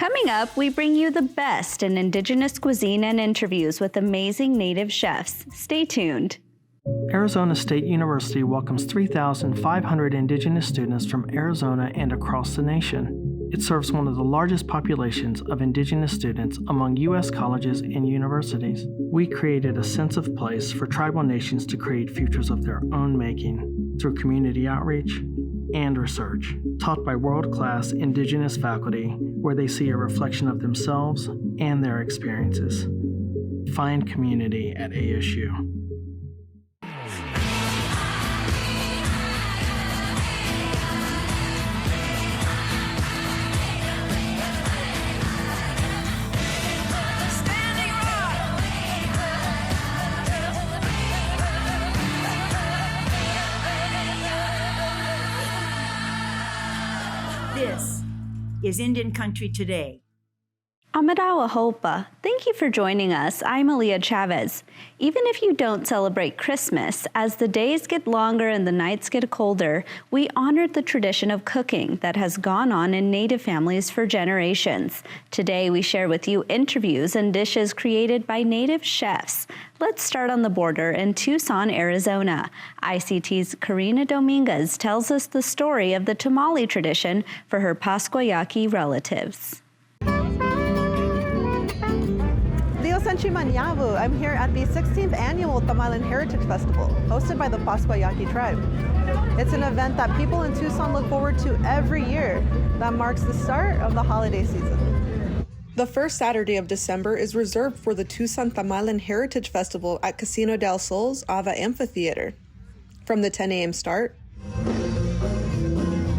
Coming up, we bring you the best in Indigenous cuisine and interviews with amazing native chefs. Stay tuned. Arizona State University welcomes 3,500 Indigenous students from Arizona and across the nation. It serves one of the largest populations of Indigenous students among U.S. colleges and universities. We created a sense of place for tribal nations to create futures of their own making through community outreach and research, taught by world-class Indigenous faculty where they see a reflection of themselves and their experiences. Find community at ASU. This is Indian Country Today. Amadawa Hopa, thank you for joining us. I'm Aaliyah Chavez. Even if you don't celebrate Christmas, as the days get longer and the nights get colder, we honored the tradition of cooking that has gone on in Native families for generations. Today, we share with you interviews and dishes created by Native chefs. Let's start on the border in Tucson, Arizona. ICT's Karina Dominguez tells us the story of the tamale tradition for her Pascuayaki relatives. I'm here at the 16th Annual Tamales Heritage Festival, hosted by the Pascuayaki tribe. It's an event that people in Tucson look forward to every year that marks the start of the holiday season. The first Saturday of December is reserved for the Tucson Tamales Heritage Festival at Casino del Sol's Ava Amphitheater. From the 10 a.m. start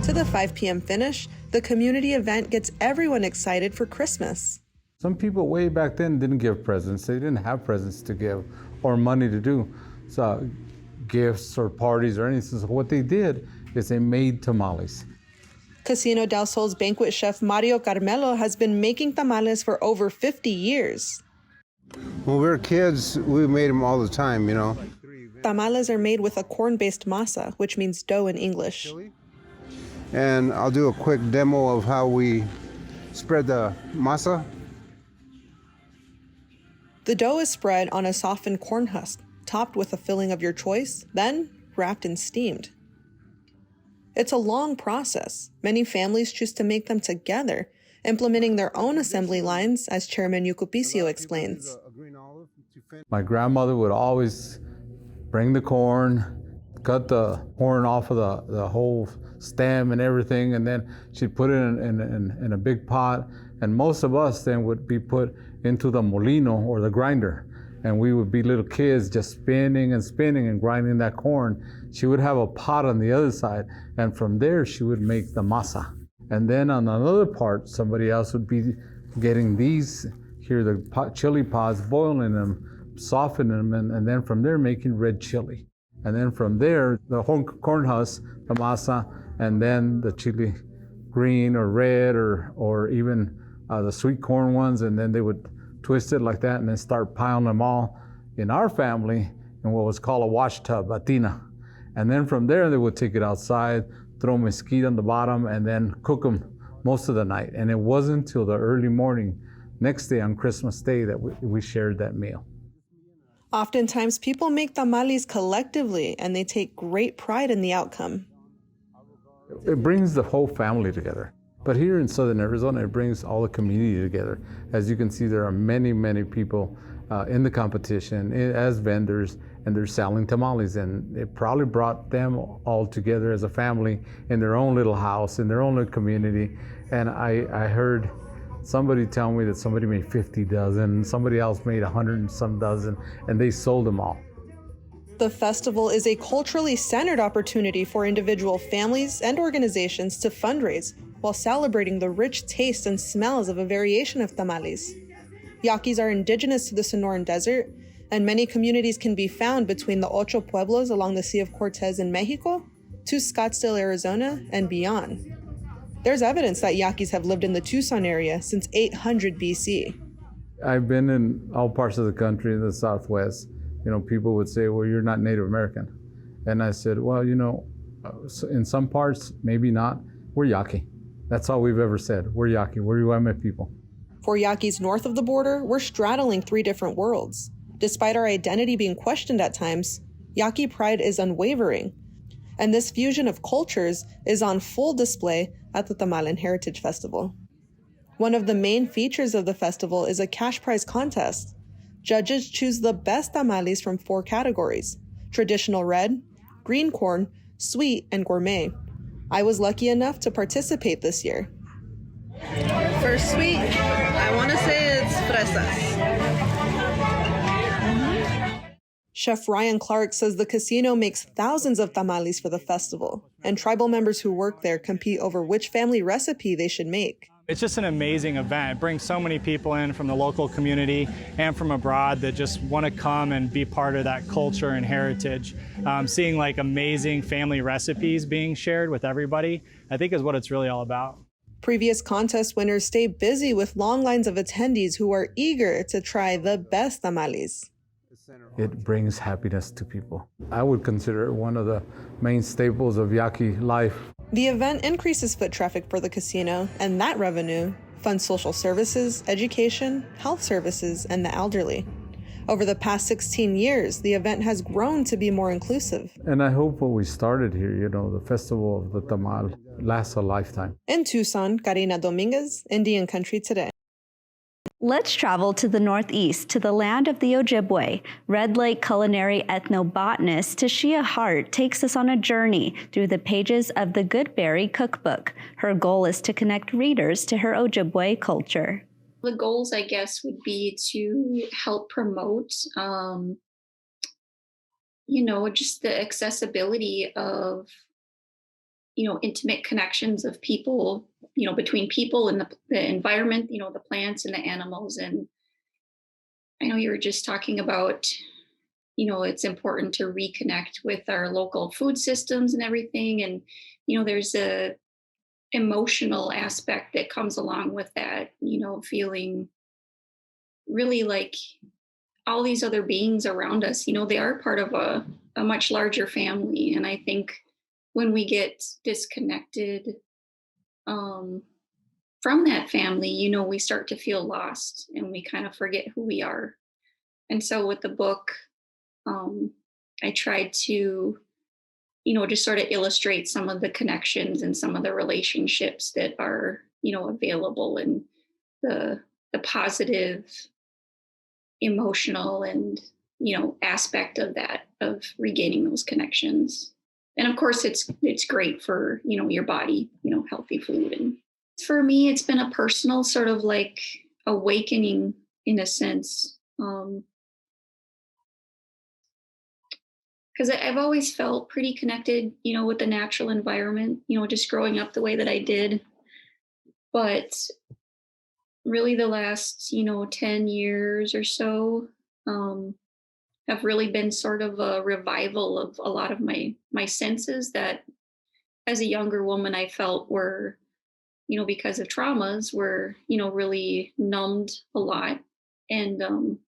to the 5 p.m. finish, the community event gets everyone excited for Christmas. Some people way back then didn't give presents. They didn't have presents to give or money to do gifts or parties or anything. So what they did is they made tamales. Casino del Sol's banquet chef Mario Carmelo has been making tamales for over 50 years. When we were kids, we made them all the time, you know. Tamales are made with a corn-based masa, which means dough in English. And I'll do a quick demo of how we spread the masa. The dough is spread on a softened corn husk, topped with a filling of your choice, then wrapped and steamed. It's a long process. Many families choose to make them together, implementing their own assembly lines, as Chairman Yucupicio explains. My grandmother would always bring the corn, cut the corn off of the whole stem and everything, and then she'd put it in a big pot, and most of us then would be put into the molino or the grinder, and we would be little kids just spinning and spinning and grinding that corn. She would have a pot on the other side, and from there she would make the masa. And then on another part, somebody else would be getting these here, the chili pods, boiling them, softening them, and then from there making red chili. And then from there, the corn husk, the masa, and then the chili green or red or even the sweet corn ones, and then they would twist it like that and then start piling them all in our family in what was called a wash tub, a tina. And then from there, they would take it outside, throw mesquite on the bottom, and then cook them most of the night. And it wasn't until the early morning, next day on Christmas Day, that we shared that meal. Oftentimes, people make tamales collectively, and they take great pride in the outcome. It brings the whole family together. But here in Southern Arizona, it brings all the community together. As you can see, there are many, many people in the competition as vendors, and they're selling tamales. And it probably brought them all together as a family in their own little house, in their own little community. And I heard somebody tell me that somebody made 50 dozen, somebody else made 100 and some dozen, and they sold them all. The festival is a culturally centered opportunity for individual families and organizations to fundraise while celebrating the rich taste and smells of a variation of tamales. Yaquis are indigenous to the Sonoran Desert, and many communities can be found between the Ocho Pueblos along the Sea of Cortez in Mexico to Scottsdale, Arizona, and beyond. There's evidence that Yaquis have lived in the Tucson area since 800 BC. I've been in all parts of the country in the Southwest. You know, people would say, well, you're not Native American. And I said, well, you know, in some parts, maybe not. We're Yaqui. That's all we've ever said. We're Yaqui. We're Waime people. For Yaquis north of the border, we're straddling 3 different worlds. Despite our identity being questioned at times, Yaqui pride is unwavering. And this fusion of cultures is on full display at the Tamale Heritage Festival. One of the main features of the festival is a cash prize contest. Judges choose the best tamales from 4 categories: traditional red, green corn, sweet, and gourmet. I was lucky enough to participate this year. For sweet, I want to say it's fresas. Chef Ryan Clark says the casino makes thousands of tamales for the festival, and tribal members who work there compete over which family recipe they should make. It's just an amazing event. It brings so many people in from the local community and from abroad that just want to come and be part of that culture and heritage. Seeing like amazing family recipes being shared with everybody, I think is what it's really all about. Previous contest winners stay busy with long lines of attendees who are eager to try the best tamales. It brings happiness to people. I would consider it one of the main staples of Yaqui life. The event increases foot traffic for the casino, and that revenue funds social services, education, health services, and the elderly. Over the past 16 years, the event has grown to be more inclusive. And I hope what we started here, the Festival of the Tamal, lasts a lifetime. In Tucson, Karina Dominguez, Indian Country Today. Let's travel to the Northeast, to the land of the Ojibwe. Red Lake culinary ethnobotanist Tashia Hart takes us on a journey through the pages of the Goodberry Cookbook. Her goal is to connect readers to her Ojibwe culture. The goals, I guess, would be to help promote, just the accessibility of, intimate connections of people, between people and the environment, the plants and the animals. And I know you were just talking about, it's important to reconnect with our local food systems and everything. And, there's a emotional aspect that comes along with that, feeling really like all these other beings around us, they are part of a much larger family. And I think when we get disconnected from that family, we start to feel lost and we kind of forget who we are. And so with the book, I tried to, just sort of illustrate some of the connections and some of the relationships that are, available, and the positive emotional and, aspect of that, of regaining those connections. And of course it's great for, your body, healthy food. And for me, it's been a personal sort of like awakening in a sense. Because I've always felt pretty connected, with the natural environment, just growing up the way that I did. But really the last, 10 years or so have really been sort of a revival of a lot of my senses that as a younger woman I felt were, because of traumas, were, really numbed a lot. And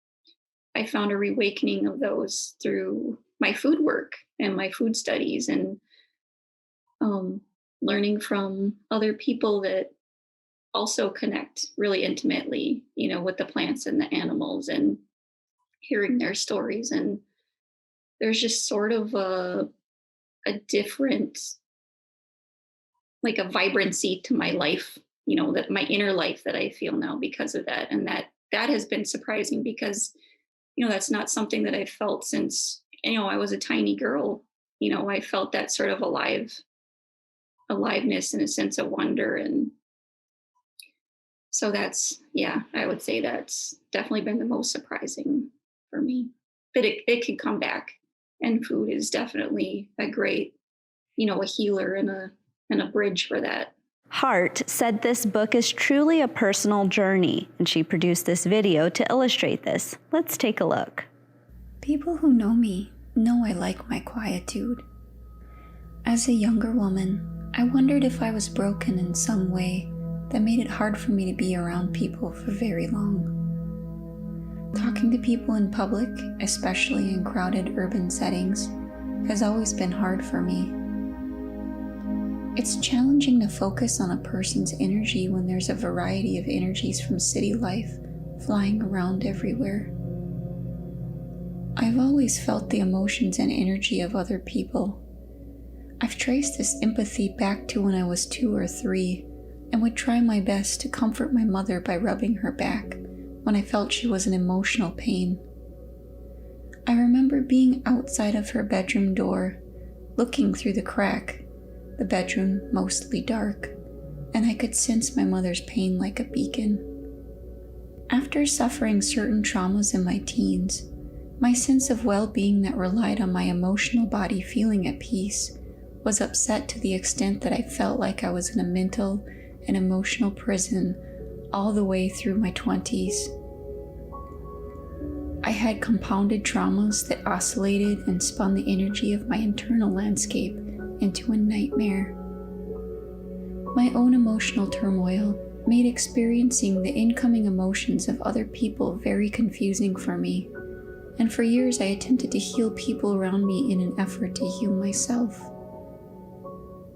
I found a reawakening of those through my food work and my food studies, and learning from other people that also connect really intimately, with the plants and the animals, and hearing their stories. And there's just sort of a different, like a vibrancy to my life, that my inner life that I feel now because of that. And that has been surprising because, that's not something that I've felt since, I was a tiny girl. I felt that sort of aliveness and a sense of wonder. And so that's, I would say that's definitely been the most surprising for me. But it could come back, and food is definitely a great, a healer and a bridge for that. Hart said this book is truly a personal journey, and she produced this video to illustrate this. Let's take a look. People who know me know I like my quietude. As a younger woman, I wondered if I was broken in some way that made it hard for me to be around people for very long. Talking to people in public, especially in crowded urban settings, has always been hard for me. It's challenging to focus on a person's energy when there's a variety of energies from city life flying around everywhere. I've always felt the emotions and energy of other people. I've traced this empathy back to when I was 2 or 3 and would try my best to comfort my mother by rubbing her back when I felt she was in emotional pain. I remember being outside of her bedroom door, looking through the crack, the bedroom mostly dark, and I could sense my mother's pain like a beacon. After suffering certain traumas in my teens, my sense of well-being that relied on my emotional body feeling at peace was upset to the extent that I felt like I was in a mental and emotional prison all the way through my 20s. I had compounded traumas that oscillated and spun the energy of my internal landscape into a nightmare. My own emotional turmoil made experiencing the incoming emotions of other people very confusing for me, and for years I attempted to heal people around me in an effort to heal myself.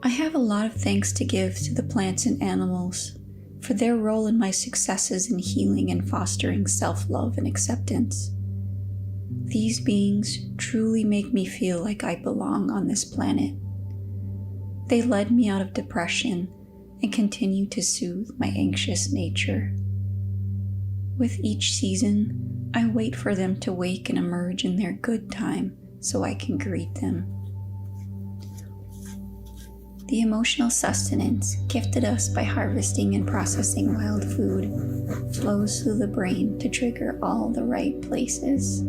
I have a lot of thanks to give to the plants and animals for their role in my successes in healing and fostering self-love and acceptance. These beings truly make me feel like I belong on this planet. They led me out of depression and continue to soothe my anxious nature. With each season, I wait for them to wake and emerge in their good time so I can greet them. The emotional sustenance gifted us by harvesting and processing wild food flows through the brain to trigger all the right places.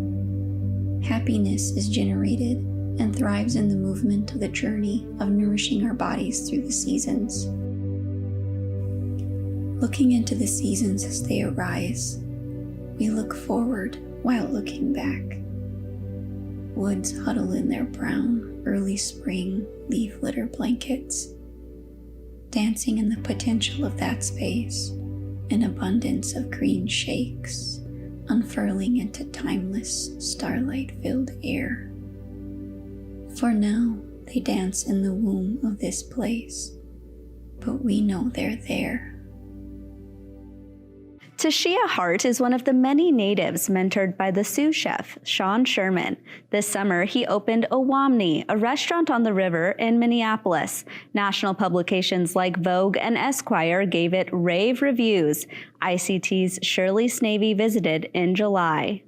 Happiness is generated and thrives in the movement of the journey of nourishing our bodies through the seasons. Looking into the seasons as they arise, we look forward while looking back. Woods huddle in their brown, early spring leaf litter blankets, dancing in the potential of that space, an abundance of green shakes, unfurling into timeless, starlight-filled air. For now, they dance in the womb of this place, but we know they're there. Tashia Hart is one of the many natives mentored by the sous chef, Sean Sherman. This summer, he opened Awamini, a restaurant on the river in Minneapolis. National publications like Vogue and Esquire gave it rave reviews. ICT's Shirley Snavy visited in July.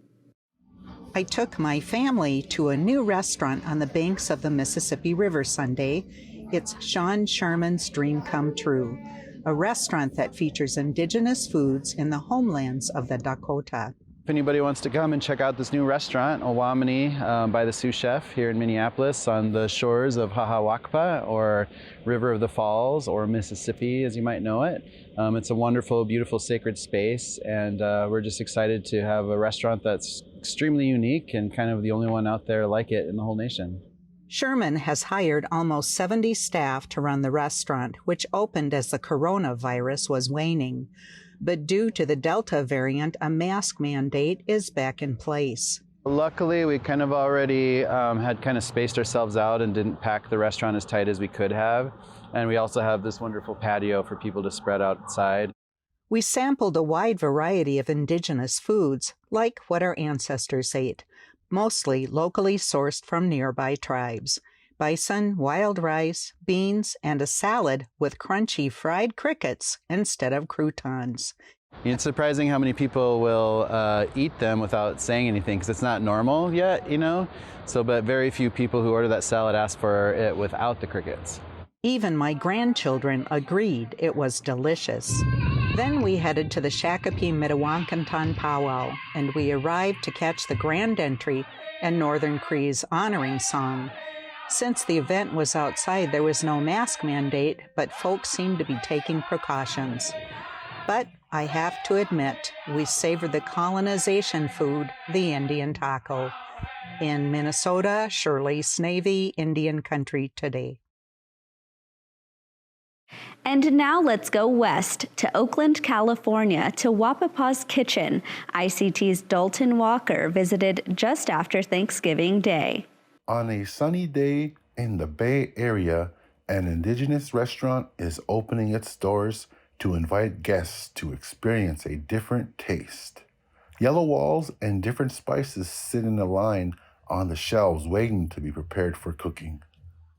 I took my family to a new restaurant on the banks of the Mississippi River Sunday. It's Sean Sherman's Dream Come True, a restaurant that features indigenous foods in the homelands of the Dakota. If anybody wants to come and check out this new restaurant, Awamini, by the sous chef here in Minneapolis on the shores of Hahawakpa, or River of the Falls, or Mississippi as you might know it. It's a wonderful, beautiful, sacred space, and we're just excited to have a restaurant that's extremely unique and kind of the only one out there like it in the whole nation. Sherman has hired almost 70 staff to run the restaurant, which opened as the coronavirus was waning. But due to the Delta variant, a mask mandate is back in place. Luckily, we kind of already had kind of spaced ourselves out and didn't pack the restaurant as tight as we could have. And we also have this wonderful patio for people to spread outside. We sampled a wide variety of indigenous foods, like what our ancestors ate, mostly locally sourced from nearby tribes. Bison, wild rice, beans, and a salad with crunchy fried crickets instead of croutons. It's surprising how many people will eat them without saying anything, because it's not normal yet, you know? But very few people who order that salad ask for it without the crickets. Even my grandchildren agreed it was delicious. Then we headed to the Shakopee Metawankanton powwow, and we arrived to catch the grand entry and Northern Cree's honoring song. Since the event was outside, there was no mask mandate, but folks seemed to be taking precautions. But I have to admit, we savored the colonization food, the Indian taco. In Minnesota, Shirley Snavy, Indian Country Today. And now let's go west to Oakland, California, to Wapapas Kitchen. ICT's Dalton Walker visited just after Thanksgiving Day. On a sunny day in the Bay Area an Indigenous restaurant is opening its doors to invite guests to experience a different taste. Yellow walls and different spices sit in a line on the shelves waiting to be prepared for cooking.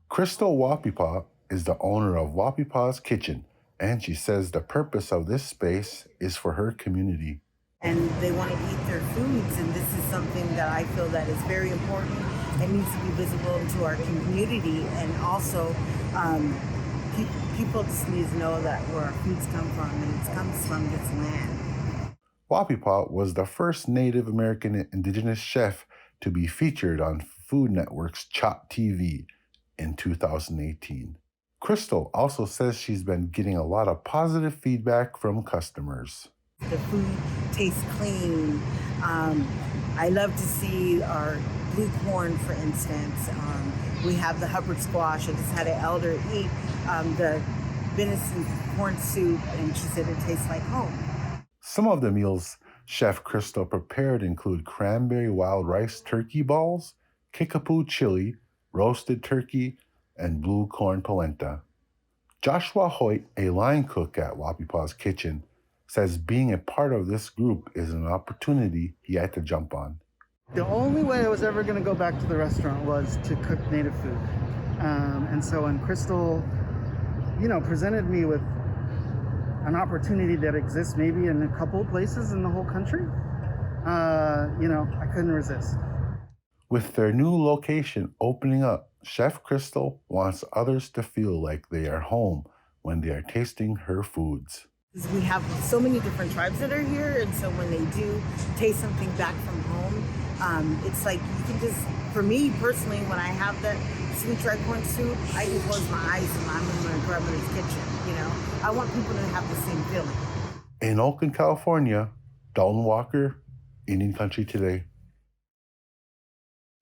Crystal Wapapa is the owner of Wapapas Kitchen, and she says the purpose of this space is for her community. And they want to eat their foods, and this is something that I feel that is very important and needs to be visible to our community. And also, people just need to know that where our foods come from, and it comes from this land. Wapapa was the first Native American Indigenous chef to be featured on Food Network's Chop TV in 2018. Crystal also says she's been getting a lot of positive feedback from customers. The food tastes clean. I love to see our blue corn, for instance. We have the Hubbard squash. I just had an elder eat the venison corn soup, and she said it tastes like home. Some of the meals Chef Crystal prepared include cranberry wild rice turkey balls, kickapoo chili, roasted turkey, and blue corn polenta. Joshua Hoyt, a line cook at Wapapas Kitchen, says being a part of this group is an opportunity he had to jump on. The only way I was ever going to go back to the restaurant was to cook Native food. And so when Crystal, presented me with an opportunity that exists maybe in a couple of places in the whole country, I couldn't resist. With their new location opening up, Chef Crystal wants others to feel like they are home when they are tasting her foods. We have so many different tribes that are here, and so when they do taste something back from home, it's like you can just, for me personally, when I have that sweet dry corn soup, I can close my eyes and I'm in my grandmother's kitchen, I want people to have the same feeling. In Oakland, California, Dalton Walker, Indian Country Today.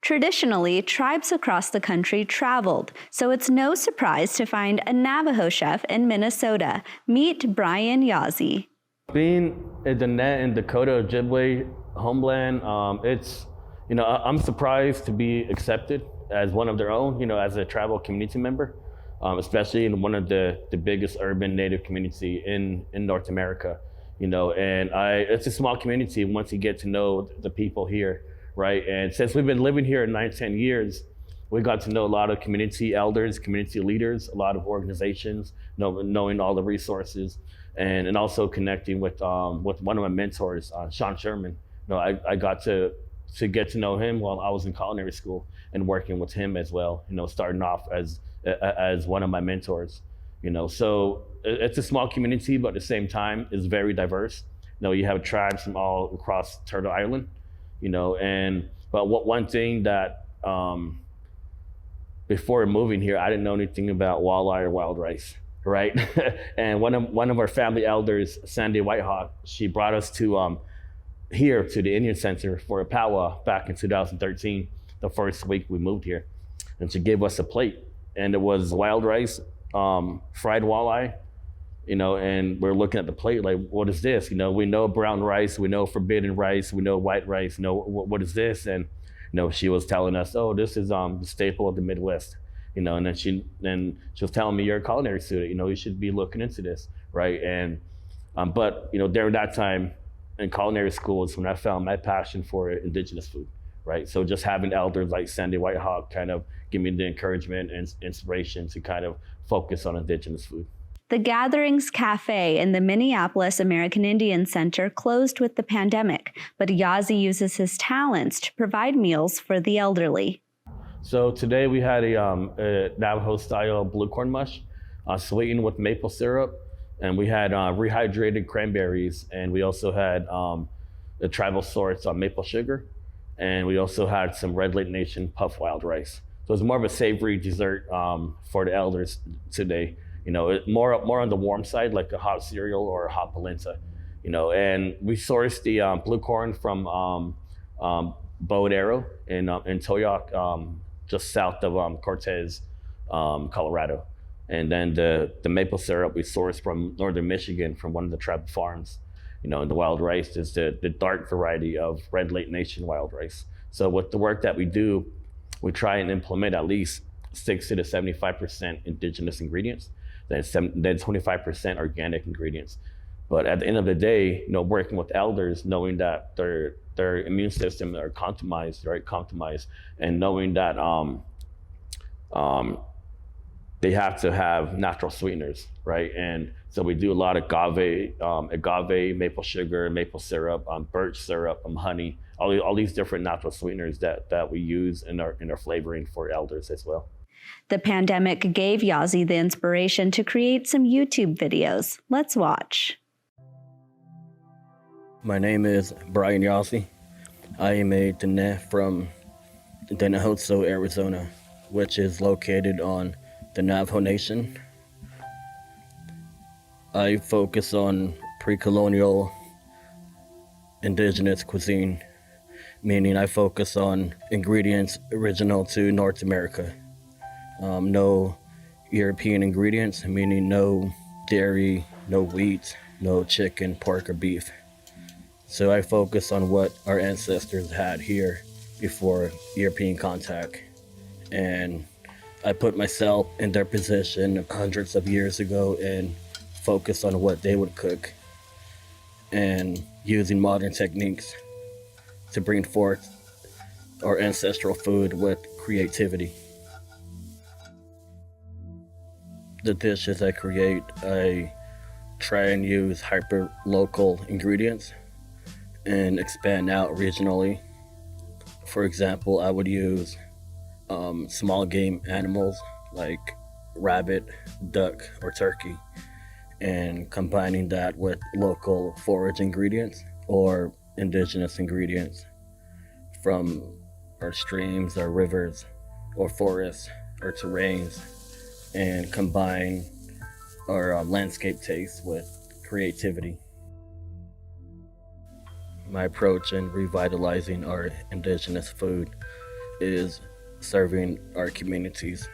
Traditionally, tribes across the country traveled, so it's no surprise to find a Navajo chef in Minnesota. Meet Brian Yazzie. Being in the Net and Dakota Ojibwe homeland, I'm surprised to be accepted as one of their own, as a tribal community member, especially in one of the biggest urban Native community in North America, and it's a small community once you get to know the people here. Right, and since we've been living here 9-10 years, we got to know a lot of community elders, community leaders, a lot of organizations, knowing all the resources, and also connecting with one of my mentors, Sean Sherman. I got to get to know him while I was in culinary school and working with him as well. Starting off as one of my mentors. So it's a small community, but at the same time, it's very diverse. You have tribes from all across Turtle Island. But one thing that before moving here, I didn't know anything about walleye or wild rice, right? And one of our family elders, Sandy Whitehawk, she brought us to here to the Indian Center for a powwow back in 2013, the first week we moved here, and she gave us a plate, and it was wild rice, fried walleye. And we're looking at the plate like, what is this? We know brown rice, we know forbidden rice, we know white rice, what is this? And, she was telling us, oh, this is the staple of the Midwest, and then she was telling me, you're a culinary student, you should be looking into this, right? And, but, during that time in culinary school is when I found my passion for Indigenous food, right? So just having elders like Sandy Whitehawk kind of give me the encouragement and inspiration to kind of focus on Indigenous food. The Gatherings Cafe in the Minneapolis American Indian Center closed with the pandemic, but Yazzie uses his talents to provide meals for the elderly. So today we had a Navajo-style blue corn mush, sweetened with maple syrup, and we had rehydrated cranberries, and we also had the tribal sorts on maple sugar, and we also had some Red Lake Nation puff wild rice. So it's more of a savory dessert for the elders today. More on the warm side, like a hot cereal or a hot polenta, and we sourced the blue corn from Bow and Arrow in Toyoak, just south of Cortez, Colorado. And then the maple syrup we sourced from northern Michigan from one of the tribal farms. And the wild rice is the dark variety of Red Lake Nation wild rice. So with the work that we do, we try and implement at least 60 to 75% indigenous ingredients, then 25% organic ingredients. But at the end of the day, working with elders, knowing that their immune system are compromised, and knowing that they have to have natural sweeteners, right? And so we do a lot of agave, maple sugar, maple syrup, birch syrup, honey, all these different natural sweeteners that we use in our flavoring for elders as well. The pandemic gave Yazzie the inspiration to create some YouTube videos. Let's watch. My name is Brian Yasi. I am a Dene from Denahozo, Arizona, which is located on the Navajo Nation. I focus on pre-colonial indigenous cuisine, meaning I focus on ingredients original to North America. No European ingredients, meaning no dairy, no wheat, no chicken, pork, or beef. So I focus on what our ancestors had here before European contact. And I put myself in their position hundreds of years ago and focus on what they would cook and using modern techniques to bring forth our ancestral food with creativity. The dishes I create, I try and use hyper-local ingredients and expand out regionally. For example, I would use small game animals like rabbit, duck, or turkey, and combining that with local forage ingredients or indigenous ingredients from our streams, our rivers, or forests, or terrains, and combine our landscape taste with creativity. My approach in revitalizing our indigenous food is serving our communities,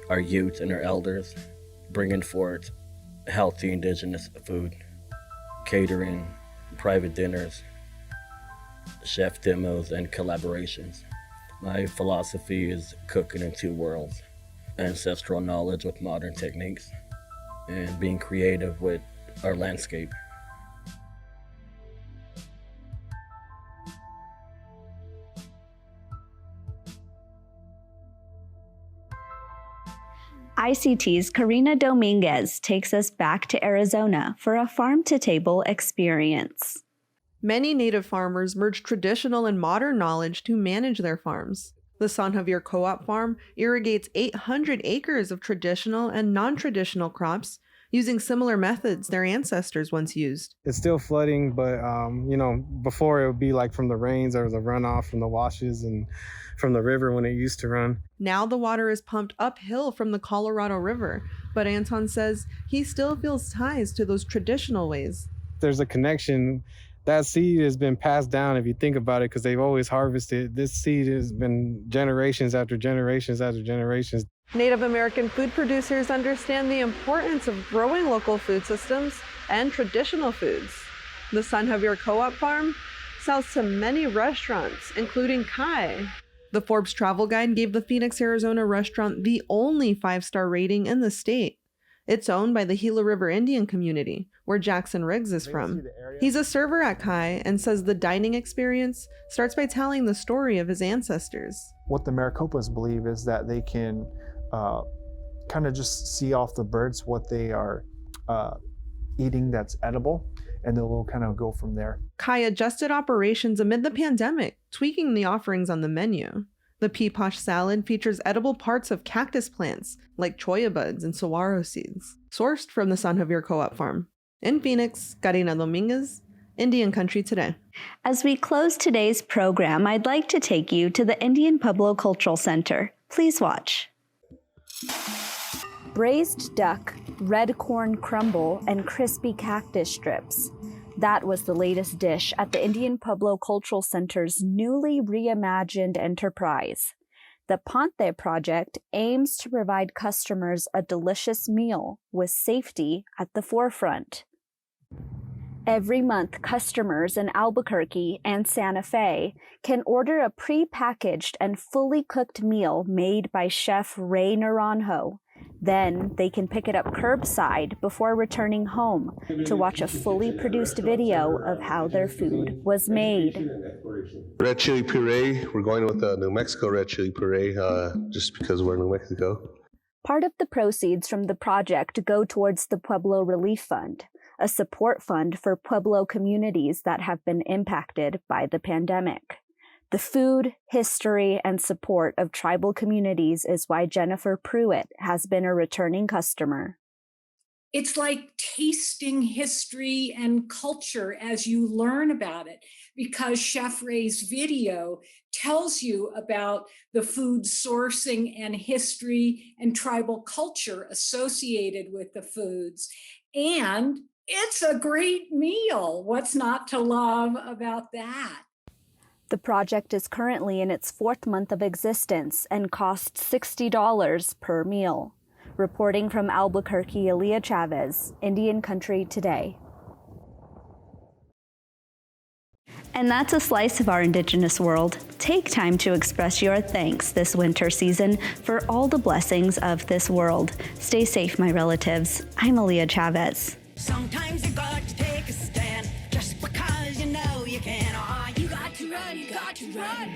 our youth and our elders, bringing forth healthy indigenous food, catering, private dinners, chef demos, and collaborations. My philosophy is cooking in two worlds: ancestral knowledge with modern techniques, and being creative with our landscape. ICT's Karina Dominguez takes us back to Arizona for a farm-to-table experience. Many native farmers merge traditional and modern knowledge to manage their farms. The San Javier Co-op Farm irrigates 800 acres of traditional and non-traditional crops using similar methods their ancestors once used. It's still flooding, but before it would be like from the rains or the runoff from the washes and from the river when it used to run. Now the water is pumped uphill from the Colorado River, but Anton says he still feels ties to those traditional ways. There's a connection. That seed has been passed down, if you think about it, because they've always harvested. This seed has been generations after generations after generations. Native American food producers understand the importance of growing local food systems and traditional foods. The San Javier Co-op Farm sells to many restaurants, including Kai. The Forbes travel guide gave the Phoenix, Arizona restaurant the only 5-star rating in the state. It's owned by the Gila River Indian community, where Jackson Riggs is from. He's a server at Kai and says the dining experience starts by telling the story of his ancestors. What the Maricopas believe is that they can kind of just see off the birds what they are eating that's edible, and then we'll kind of go from there. Kai adjusted operations amid the pandemic, tweaking the offerings on the menu. The peaposh salad features edible parts of cactus plants like cholla buds and saguaro seeds, sourced from the San Javier Co-op Farm. In Phoenix, Karina Dominguez, Indian Country Today. As we close today's program, I'd like to take you to the Indian Pueblo Cultural Center. Please watch. Braised duck, red corn crumble, and crispy cactus strips. That was the latest dish at the Indian Pueblo Cultural Center's newly reimagined enterprise. The Ponte Project aims to provide customers a delicious meal with safety at the forefront. Every month, customers in Albuquerque and Santa Fe can order a pre-packaged and fully cooked meal made by Chef Ray Naranjo. Then they can pick it up curbside before returning home to watch a fully produced video of how their food was made. Red chili puree, we're going with the New Mexico red chili puree just because we're in New Mexico. Part of the proceeds from the project go towards the Pueblo Relief Fund, a support fund for Pueblo communities that have been impacted by the pandemic. The food, history, and support of tribal communities is why Jennifer Pruitt has been a returning customer. It's like tasting history and culture as you learn about it, because Chef Ray's video tells you about the food sourcing and history and tribal culture associated with the foods. And it's a great meal. What's not to love about that? The project is currently in its 4th month of existence and costs $60 per meal. Reporting from Albuquerque, Aaliyah Chavez, Indian Country Today. And that's a slice of our Indigenous world. Take time to express your thanks this winter season for all the blessings of this world. Stay safe, my relatives. I'm Aaliyah Chavez. Sometimes you got to take a stand just because you know you can. Oh, you got to run, you got to run.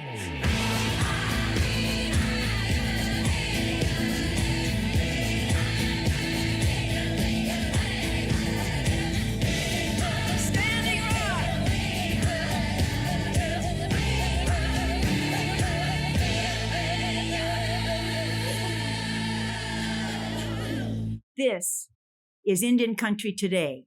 This is Indian Country Today.